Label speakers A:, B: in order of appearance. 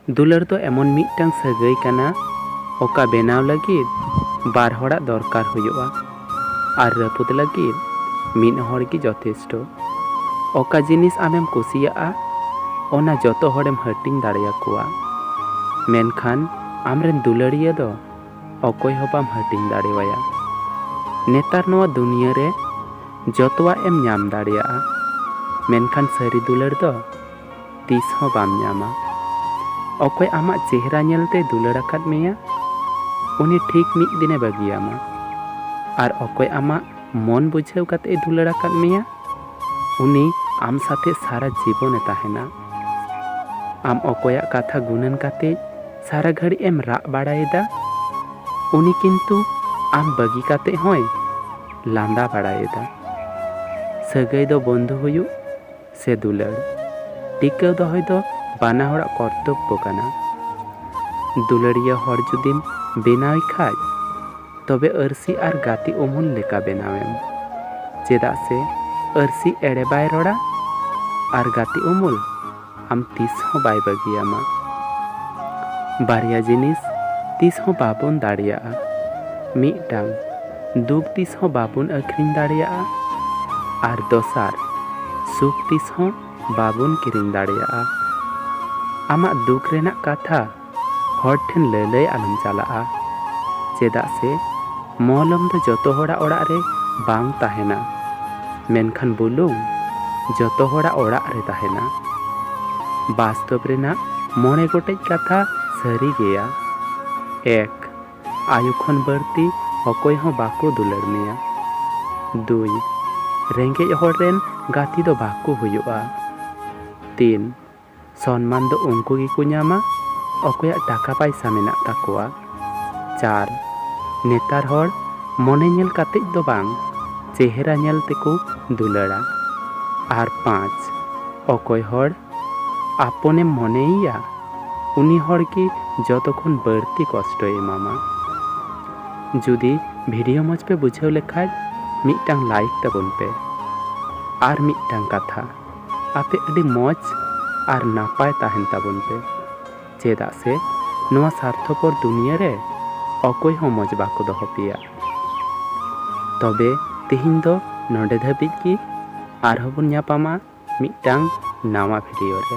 A: दुलार दो एमन मिदटांग सागै काना ओका बेनाव लागिद बार हड़ाग दरकार हुयुआ आर रापुद लागिद मिद हड़ गे यथेष्ट। ओका जिनिस आमेम कुसियाआ ओना जतो हड़ेम हाटिंग दाड़ेयाकोआ, मेनखान आमरेन दुलारिया दो अकय हं बाम हाटिंग दाड़ेवाया। नेतार नोआ दुनिया रे जतोआ एम नाम दाड़ेयाआ, मेनखान सारी दुलार दो तीस हं बाम नामा। अकय आमा चेहरा नेलते दुलार आकाद मेया उनी ठीक मिद दिने बागियामा, आर अकय आमा मन बुझाव काते दुलार आकाद मेया उनी आम साथे सारा जीवने ताहेना। आम अकया कथा गुणन काते सारा घड़ी एम राग बाड़ायेदा उनी किन्तु आम बागी काते हय लांदा बाड़ायेदा। सागै दो बंधु हुयु से दुलार टिकाव दहय दो बाना हड़ाग कर्तव्य काना। दुलारिया हड़ जुदिम बेनाव खाज तबे आरसी आर गाती उमुल लेका बेनावेम, चेदा से आरसी एड़े बाय रड़ा आर गाती उमुल आम तीस हं बाय बागियामा। बारिया जिनिस तीस हं बाबन दाड़ेयाआ, मिदटांग दुख तीस हं बाबन आखरिंग दाड़ेयाआ आर दोसार सुख तीस हं बाबन किरिंग दाड़ेयाआ। आमा दुख रेना कथा हड़ ठेन लैलै आलम चालाआ, चेदा से मलम दो जतो हड़ा ओड़ा रे बांग ताहेना, मेनखान बुलुंग जतो हड़ा ओड़ा रे ताहेना। वास्तव रेना मोने गोटेज कथा सारी गेया। एक आयु खन बाड़ती अकय हं बाको दुलार मेया। दुई रेंगेज हड़ रेन गाती दो बाको हुयुआ। तीन सम्मान दो उनको गेको ᱧᱟᱢᱟ अकया टाका पैसा मेनाग ताकोआ। चार नेतार हड़ मने नेल कातेज दो बांग चेहरा नेल तेको दुलारा। आर पाँच अकय हड़ आपने मनेया उनी हड़ के जतोखन बाड़ती कष्ट एमामा। जुदी भिडियो मज पे बुझाव लेखाज मिदटांग लाइक ताबुन पे आर मिदटांग कथा आपे अडी मज आर नापाय ताहेन ताबुन पे, चेदा से नोआ स्वार्थपर दुनिया रे अकय हं मज बाको दोहो पेया। तबे तेहिं दो नोंडे धाबिज गे आरहों बन ᱧᱟᱯᱟᱢᱟ मिदटांग नावा भिडियो रे।